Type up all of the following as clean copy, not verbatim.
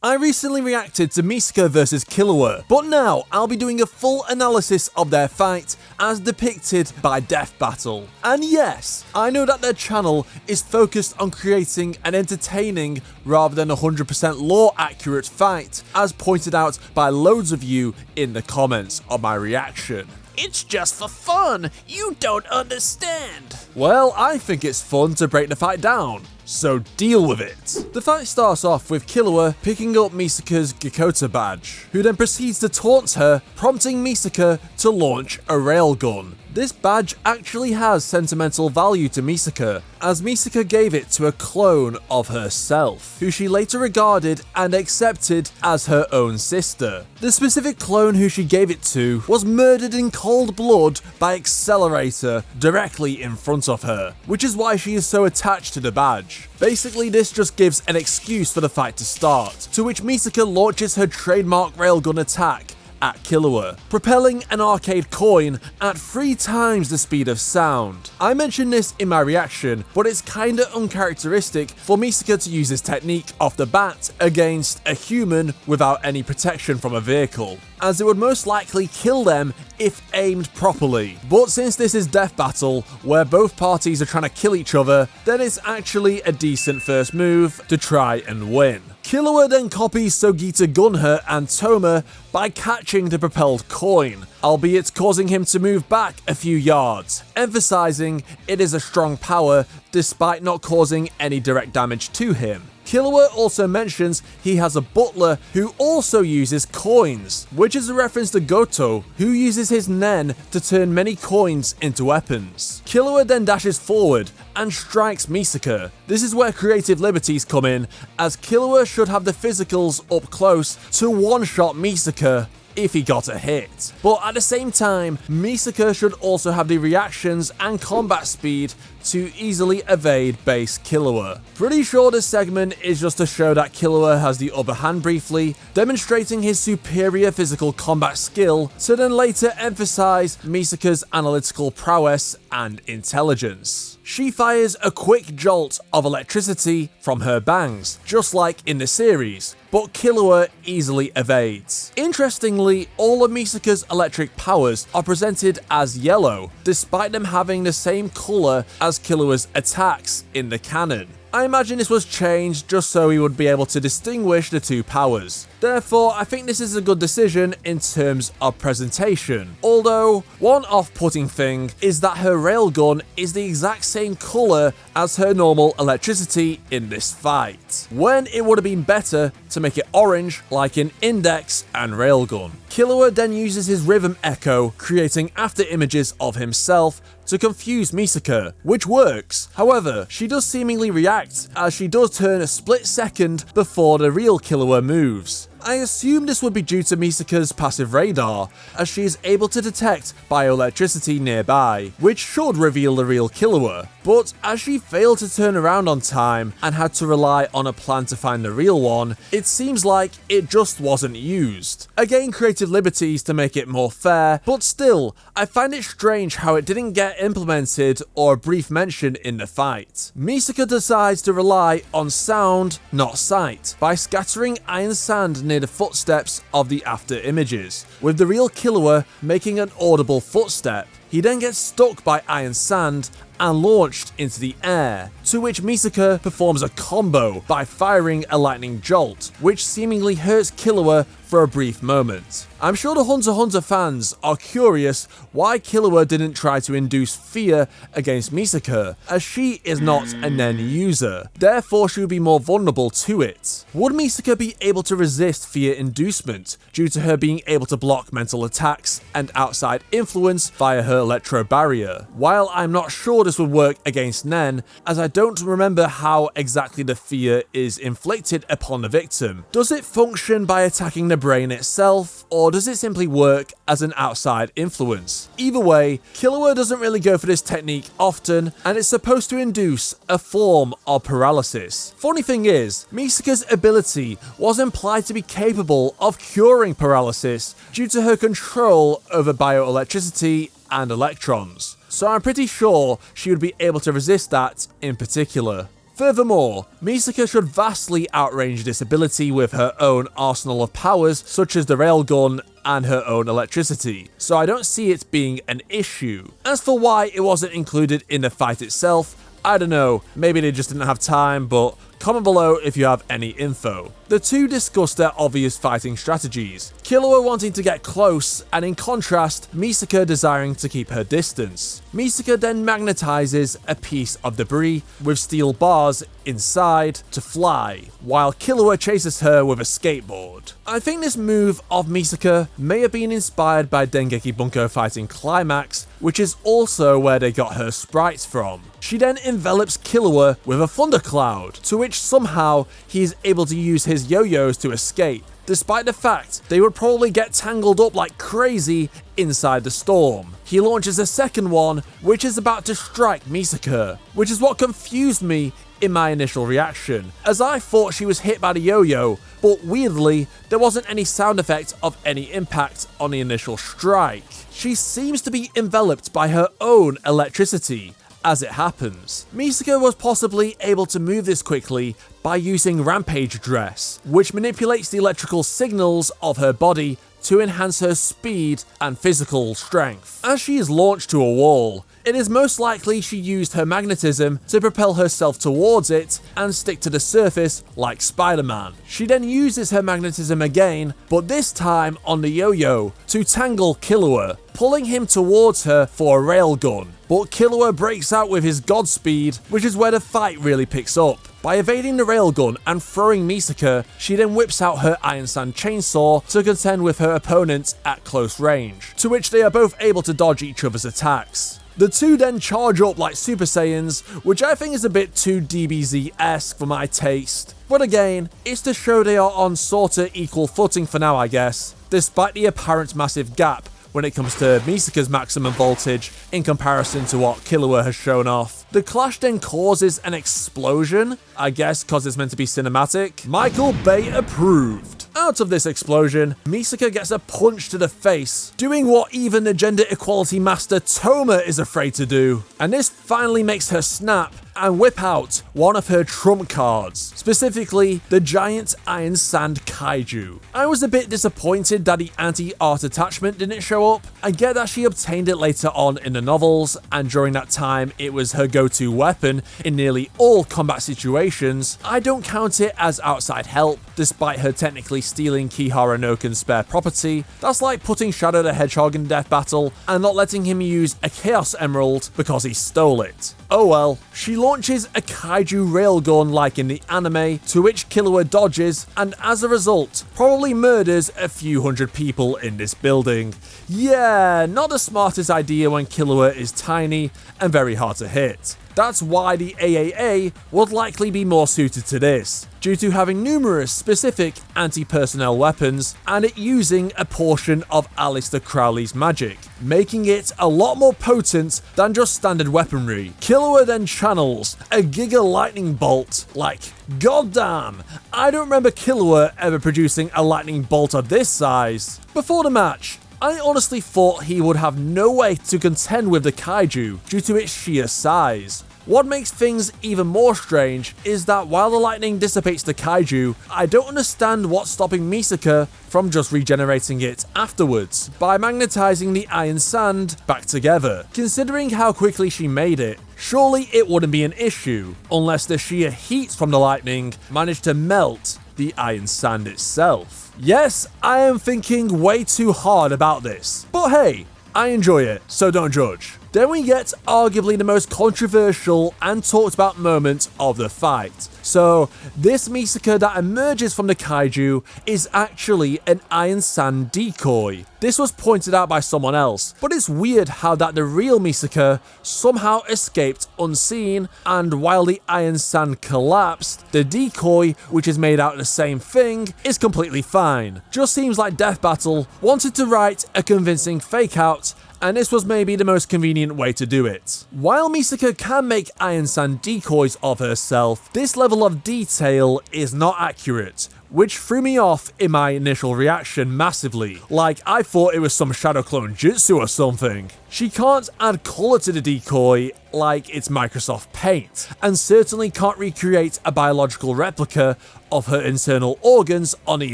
I recently reacted to Misaka vs Killua, but now I'll be doing a full analysis of their fight as depicted by Death Battle. And yes, I know that their channel is focused on creating an entertaining rather than 100% lore accurate fight, as pointed out by loads of you in the comments of my reaction. It's just for fun. You don't understand. Well, I think it's fun to break the fight down, so deal with it. The fight starts off with Killua picking up Misaka's Gekota badge, who then proceeds to taunt her, prompting Misaka to launch a railgun. This badge actually has sentimental value to Misaka, as Misaka gave it to a clone of herself, who she later regarded and accepted as her own sister. The specific clone who she gave it to was murdered in cold blood by Accelerator directly in front of her, which is why she is so attached to the badge. Basically, this just gives an excuse for the fight to start, to which Misaka launches her trademark railgun attack at Killua, propelling an arcade coin at 3 times the speed of sound. I mentioned this in my reaction, but it's kinda uncharacteristic for Misaka to use this technique off the bat against a human without any protection from a vehicle, as it would most likely kill them if aimed properly. But since this is Death Battle, where both parties are trying to kill each other, then it's actually a decent first move to try and win. Killua then copies Sogita Gunher and Toma by catching the propelled coin, albeit causing him to move back a few yards, emphasizing it is a strong power despite not causing any direct damage to him. Killua also mentions he has a butler who also uses coins, which is a reference to Goto, who uses his nen to turn many coins into weapons. Killua then dashes forward and strikes Misaka. This is where creative liberties come in, as Killua should have the physicals up close to one-shot Misaka if he got a hit. But at the same time, Misaka should also have the reactions and combat speed to easily evade base Killua. Pretty sure this segment is just to show that Killua has the upper hand briefly, demonstrating his superior physical combat skill, to then later emphasize Misaka's analytical prowess and intelligence. She fires a quick jolt of electricity from her bangs, just like in the series, but Killua easily evades. Interestingly, all of Misaka's electric powers are presented as yellow, despite them having the same color as Killua's attacks in the canon. I imagine this was changed just so we would be able to distinguish the two powers. Therefore, I think this is a good decision in terms of presentation. Although, one off-putting thing is that her railgun is the exact same colour as her normal electricity in this fight, when it would have been better to make it orange like in Index and Railgun. Killua then uses his rhythm echo, creating after images of himself to confuse Misaka, which works. However, she does seemingly react, as she does turn a split second before the real Killua moves. I assume this would be due to Misaka's passive radar, as she is able to detect bioelectricity nearby, which should reveal the real Killua. But as she failed to turn around on time and had to rely on a plan to find the real one, it seems like it just wasn't used. Again, creative liberties to make it more fair, but still, I find it strange how it didn't get implemented or a brief mention in the fight. Misaka decides to rely on sound, not sight, by scattering iron sand near the footsteps of the after images, with the real Killua making an audible footstep. He then gets stuck by iron sand and launched into the air, to which Misaka performs a combo by firing a lightning jolt, which seemingly hurts Killua for a brief moment. I'm sure the Hunter x Hunter fans are curious why Killua didn't try to induce fear against Misaka, as she is not a nen user, therefore she would be more vulnerable to it. Would Misaka be able to resist fear inducement due to her being able to block mental attacks and outside influence via her electro barrier? While I'm not sure this would work against nen, as I don't remember how exactly the fear is inflicted upon the victim. Does it function by attacking the brain itself, or does it simply work as an outside influence? Either way, Killua doesn't really go for this technique often, and it's supposed to induce a form of paralysis. Funny thing is, Misaka's ability was implied to be capable of curing paralysis due to her control over bioelectricity and electrons, so I'm pretty sure she would be able to resist that in particular. Furthermore, Misaka should vastly outrange this ability with her own arsenal of powers such as the railgun and her own electricity, so I don't see it being an issue. As for why it wasn't included in the fight itself, I don't know, maybe they just didn't have time, but comment below if you have any info. The two discuss their obvious fighting strategies, Killua wanting to get close, and in contrast, Misaka desiring to keep her distance. Misaka then magnetizes a piece of debris with steel bars inside to fly, while Killua chases her with a skateboard. I think this move of Misaka may have been inspired by Dengeki Bunko fighting Climax, which is also where they got her sprites from. She then envelops Killua with a thundercloud, to which somehow he is able to use his yo-yos to escape, despite the fact they would probably get tangled up like crazy inside the storm. He launches a second one, which is about to strike Misaka, which is what confused me in my initial reaction, as I thought she was hit by the yo-yo, but weirdly, there wasn't any sound effect of any impact on the initial strike. She seems to be enveloped by her own electricity. As it happens, Misaka was possibly able to move this quickly by using Rampage Dress, which manipulates the electrical signals of her body to enhance her speed and physical strength. As she is launched to a wall, it is most likely she used her magnetism to propel herself towards it and stick to the surface like Spider-Man. She then uses her magnetism again, but this time on the yo-yo, to tangle Killua, pulling him towards her for a railgun. But Killua breaks out with his Godspeed, which is where the fight really picks up. By evading the railgun and throwing Misaka, she then whips out her Iron Sand chainsaw to contend with her opponent at close range, to which they are both able to dodge each other's attacks. The two then charge up like Super Saiyans, which I think is a bit too DBZ-esque for my taste. But again, it's to show they are on sorta equal footing for now, I guess, despite the apparent massive gap when it comes to Misaka's maximum voltage in comparison to what Killua has shown off. The clash then causes an explosion, I guess because it's meant to be cinematic. Michael Bay approved. Out of this explosion, Misaka gets a punch to the face, doing what even the gender equality master Toma is afraid to do. And this finally makes her snap and whip out one of her trump cards, specifically the giant Iron Sand Kaiju. I was a bit disappointed that the anti-art attachment didn't show up. I get that she obtained it later on in the novels, and during that time it was her go-to weapon in nearly all combat situations. I don't count it as outside help, despite her technically stealing Kihara no Ken's spare property. That's like putting Shadow the Hedgehog in death battle and not letting him use a Chaos Emerald because he stole it. Oh well. She launches a kaiju railgun like in the anime, to which Killua dodges, and as a result, probably murders a few hundred people in this building. Yeah, not the smartest idea when Killua is tiny and very hard to hit. That's why the AAA would likely be more suited to this, due to having numerous specific anti-personnel weapons and it using a portion of Aleister Crowley's magic, making it a lot more potent than just standard weaponry. Killua then channels a Giga Lightning Bolt, like, goddamn, I don't remember Killua ever producing a lightning bolt of this size. Before the match, I honestly thought he would have no way to contend with the kaiju due to its sheer size. What makes things even more strange is that while the lightning dissipates the kaiju, I don't understand what's stopping Misaka from just regenerating it afterwards by magnetizing the Iron Sand back together. Considering how quickly she made it, surely it wouldn't be an issue, unless the sheer heat from the lightning managed to melt the Iron Sand itself. Yes, I am thinking way too hard about this, but hey, I enjoy it, so don't judge. Then we get arguably the most controversial and talked about moment of the fight. So, this Misaka that emerges from the kaiju is actually an Iron Sand decoy. This was pointed out by someone else, but it's weird how that the real Misaka somehow escaped unseen, and while the Iron Sand collapsed, the decoy, which is made out of the same thing, is completely fine. Just seems like Death Battle wanted to write a convincing fake out, and this was maybe the most convenient way to do it. While Misaka can make Iron Sand decoys of herself, this level of detail is not accurate, which threw me off in my initial reaction massively. Like, I thought it was some shadow clone jutsu or something. She can't add colour to the decoy like it's Microsoft Paint, and certainly can't recreate a biological replica of her internal organs on the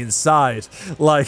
inside. Like,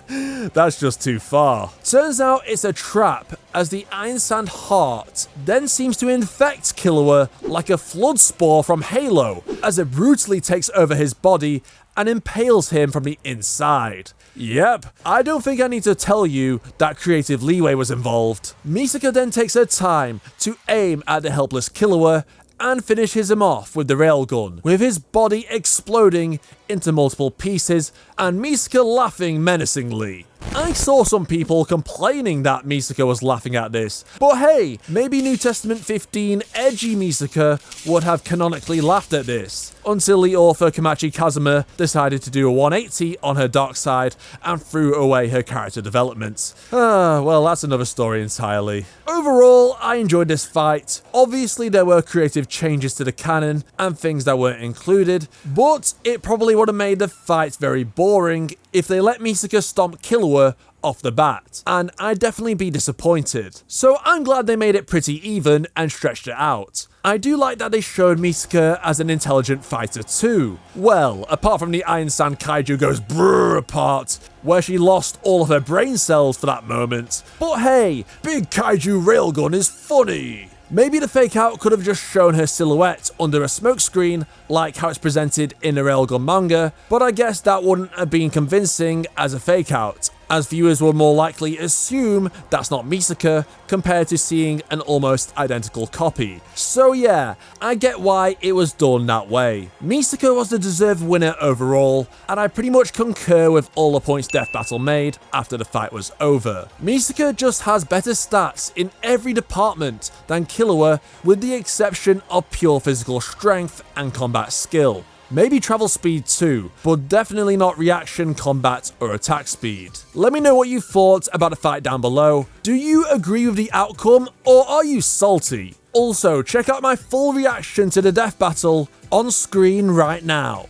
that's just too far. Turns out it's a trap, as the Iron Sand heart then seems to infect Killua like a flood spore from Halo, as it brutally takes over his body and impales him from the inside. Yep, I don't think I need to tell you that creative leeway was involved. Misaka then takes her time to aim at the helpless Killua and finishes him off with the railgun, with his body exploding into multiple pieces and Misaka laughing menacingly. I saw some people complaining that Misaka was laughing at this, but hey, maybe New Testament 15 edgy Misaka would have canonically laughed at this, until the author Kamachi Kazuma decided to do a 180 on her dark side and threw away her character development. Well, that's another story entirely. Overall, I enjoyed this fight. Obviously, there were creative changes to the canon and things that weren't included, but it probably would have made the fight very boring if they let Misaka stomp Killua off the bat, and I'd definitely be disappointed. So I'm glad they made it pretty even and stretched it out. I do like that they showed Misaka as an intelligent fighter too. Well, apart from the Iron Sand Kaiju goes brrr apart, where she lost all of her brain cells for that moment. But hey, big Kaiju railgun is funny. Maybe the fake out could have just shown her silhouette under a smokescreen, like how it's presented in the Railgun manga, but I guess that wouldn't have been convincing as a fake out, as viewers would more likely assume that's not Misaka compared to seeing an almost identical copy. So yeah, I get why it was done that way. Misaka was the deserved winner overall, and I pretty much concur with all the points Death Battle made after the fight was over. Misaka just has better stats in every department than Killua, with the exception of pure physical strength and combat skill. Maybe travel speed too, but definitely not reaction, combat, or attack speed. Let me know what you thought about the fight down below. Do you agree with the outcome, or are you salty? Also, check out my full reaction to the death battle on screen right now.